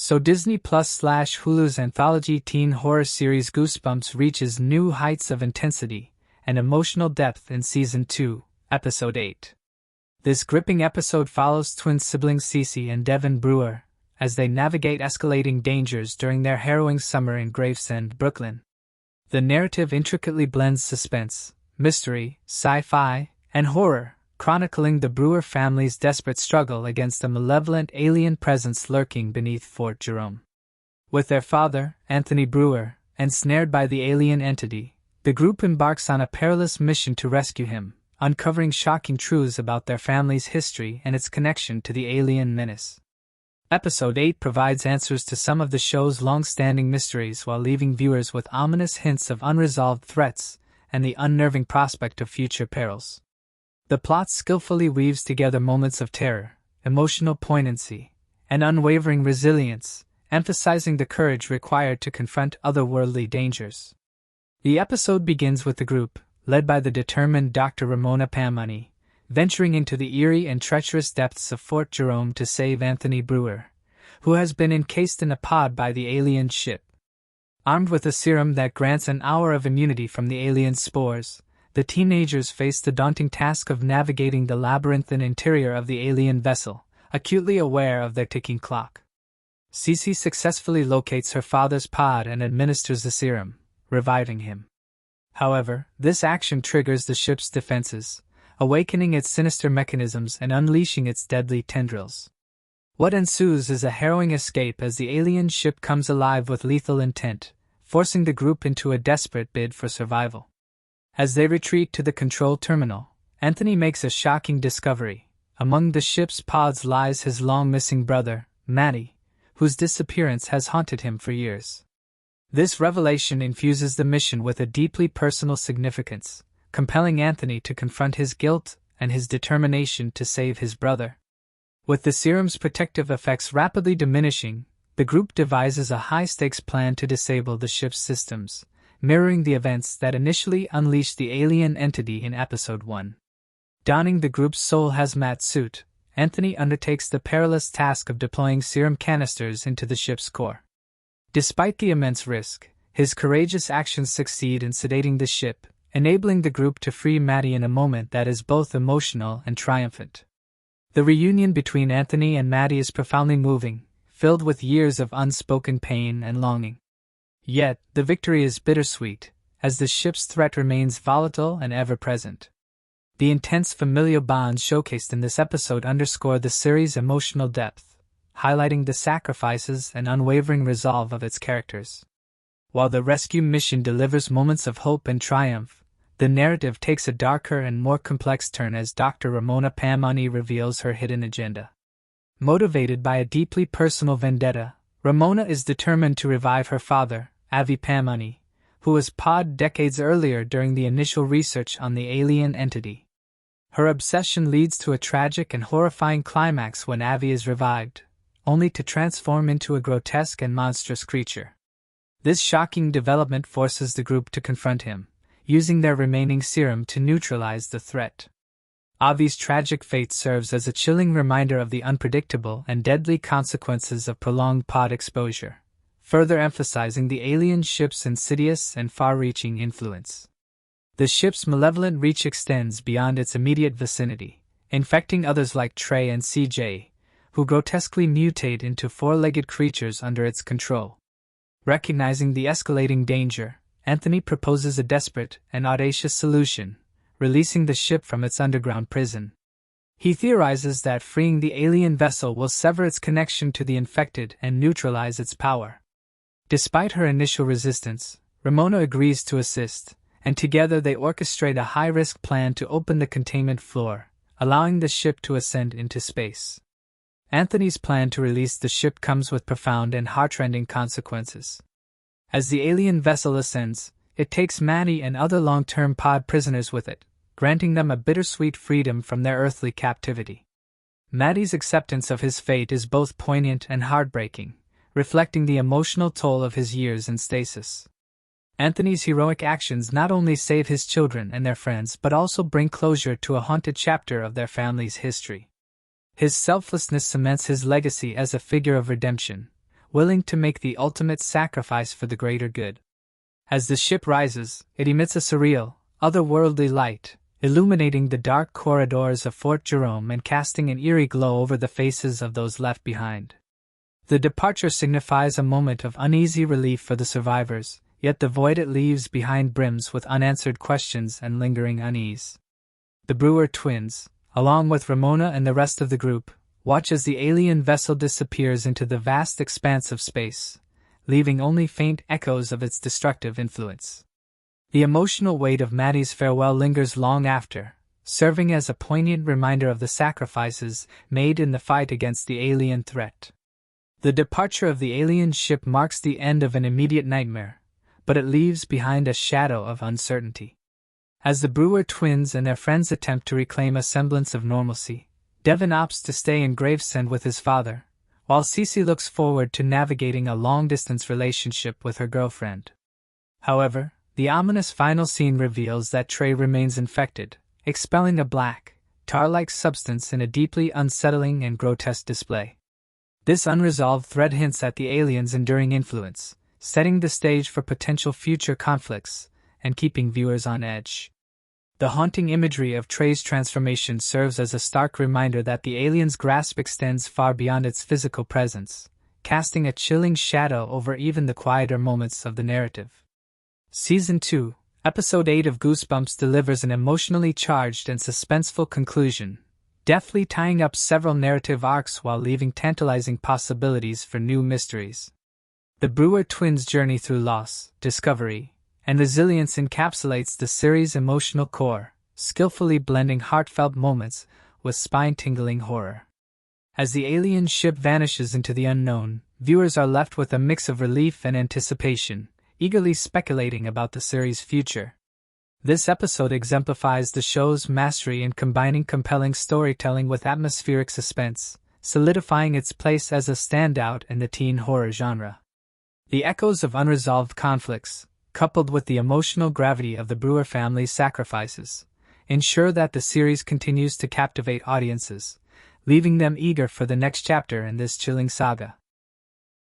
So Disney Plus/Hulu's anthology teen horror series Goosebumps reaches new heights of intensity and emotional depth in Season 2, Episode 8. This gripping episode follows twin siblings Cece and Devin Brewer as they navigate escalating dangers during their harrowing summer in Gravesend, Brooklyn. The narrative intricately blends suspense, mystery, sci-fi, and horror, chronicling the Brewer family's desperate struggle against a malevolent alien presence lurking beneath Fort Jerome. With their father, Anthony Brewer, ensnared by the alien entity, the group embarks on a perilous mission to rescue him, uncovering shocking truths about their family's history and its connection to the alien menace. Episode 8 provides answers to some of the show's long-standing mysteries while leaving viewers with ominous hints of unresolved threats and the unnerving prospect of future perils. The plot skillfully weaves together moments of terror, emotional poignancy, and unwavering resilience, emphasizing the courage required to confront otherworldly dangers. The episode begins with the group, led by the determined Dr. Ramona Pamani, venturing into the eerie and treacherous depths of Fort Jerome to save Anthony Brewer, who has been encased in a pod by the alien ship. Armed with a serum that grants an hour of immunity from the alien spores, the teenagers face the daunting task of navigating the labyrinthine interior of the alien vessel, acutely aware of their ticking clock. Cece successfully locates her father's pod and administers the serum, reviving him. However, this action triggers the ship's defenses, awakening its sinister mechanisms and unleashing its deadly tendrils. What ensues is a harrowing escape as the alien ship comes alive with lethal intent, forcing the group into a desperate bid for survival. As they retreat to the control terminal, Anthony makes a shocking discovery. Among the ship's pods lies his long-missing brother, Matty, whose disappearance has haunted him for years. This revelation infuses the mission with a deeply personal significance, compelling Anthony to confront his guilt and his determination to save his brother. With the serum's protective effects rapidly diminishing, the group devises a high-stakes plan to disable the ship's systems, mirroring the events that initially unleashed the alien entity in Episode 1. Donning the group's soul hazmat suit, Anthony undertakes the perilous task of deploying serum canisters into the ship's core. Despite the immense risk, his courageous actions succeed in sedating the ship, enabling the group to free Matty in a moment that is both emotional and triumphant. The reunion between Anthony and Matty is profoundly moving, filled with years of unspoken pain and longing. Yet, the victory is bittersweet, as the ship's threat remains volatile and ever-present. The intense familial bonds showcased in this episode underscore the series' emotional depth, highlighting the sacrifices and unwavering resolve of its characters. While the rescue mission delivers moments of hope and triumph, the narrative takes a darker and more complex turn as Dr. Ramona Pamani reveals her hidden agenda. Motivated by a deeply personal vendetta, Ramona is determined to revive her father, Avi Pamani, who was podded decades earlier during the initial research on the alien entity. Her obsession leads to a tragic and horrifying climax when Avi is revived, only to transform into a grotesque and monstrous creature. This shocking development forces the group to confront him, using their remaining serum to neutralize the threat. Avi's tragic fate serves as a chilling reminder of the unpredictable and deadly consequences of prolonged pod exposure, further emphasizing the alien ship's insidious and far-reaching influence. The ship's malevolent reach extends beyond its immediate vicinity, infecting others like Trey and CJ, who grotesquely mutate into four-legged creatures under its control. Recognizing the escalating danger, Anthony proposes a desperate and audacious solution, releasing the ship from its underground prison. He theorizes that freeing the alien vessel will sever its connection to the infected and neutralize its power. Despite her initial resistance, Ramona agrees to assist, and together they orchestrate a high-risk plan to open the containment floor, allowing the ship to ascend into space. Anthony's plan to release the ship comes with profound and heart-rending consequences. As the alien vessel ascends, it takes Matty and other long-term pod prisoners with it, granting them a bittersweet freedom from their earthly captivity. Matty's acceptance of his fate is both poignant and heartbreaking, reflecting the emotional toll of his years in stasis. Anthony's heroic actions not only save his children and their friends but also bring closure to a haunted chapter of their family's history. His selflessness cements his legacy as a figure of redemption, willing to make the ultimate sacrifice for the greater good. As the ship rises, it emits a surreal, otherworldly light, illuminating the dark corridors of Fort Jerome and casting an eerie glow over the faces of those left behind. The departure signifies a moment of uneasy relief for the survivors, yet the void it leaves behind brims with unanswered questions and lingering unease. The Brewer twins, along with Ramona and the rest of the group, watch as the alien vessel disappears into the vast expanse of space, leaving only faint echoes of its destructive influence. The emotional weight of Maddie's farewell lingers long after, serving as a poignant reminder of the sacrifices made in the fight against the alien threat. The departure of the alien ship marks the end of an immediate nightmare, but it leaves behind a shadow of uncertainty. As the Brewer twins and their friends attempt to reclaim a semblance of normalcy, Devin opts to stay in Gravesend with his father, while Cece looks forward to navigating a long-distance relationship with her girlfriend. However, the ominous final scene reveals that Trey remains infected, expelling a black, tar-like substance in a deeply unsettling and grotesque display. This unresolved threat hints at the alien's enduring influence, setting the stage for potential future conflicts and keeping viewers on edge. The haunting imagery of Trey's transformation serves as a stark reminder that the alien's grasp extends far beyond its physical presence, casting a chilling shadow over even the quieter moments of the narrative. Season 2, Episode 8 of Goosebumps delivers an emotionally charged and suspenseful conclusion, deftly tying up several narrative arcs while leaving tantalizing possibilities for new mysteries. The Brewer twins' journey through loss, discovery, and resilience encapsulates the series' emotional core, skillfully blending heartfelt moments with spine-tingling horror. As the alien ship vanishes into the unknown, viewers are left with a mix of relief and anticipation, eagerly speculating about the series' future. This episode exemplifies the show's mastery in combining compelling storytelling with atmospheric suspense, solidifying its place as a standout in the teen horror genre. The echoes of unresolved conflicts, coupled with the emotional gravity of the Brewer family's sacrifices, ensure that the series continues to captivate audiences, leaving them eager for the next chapter in this chilling saga.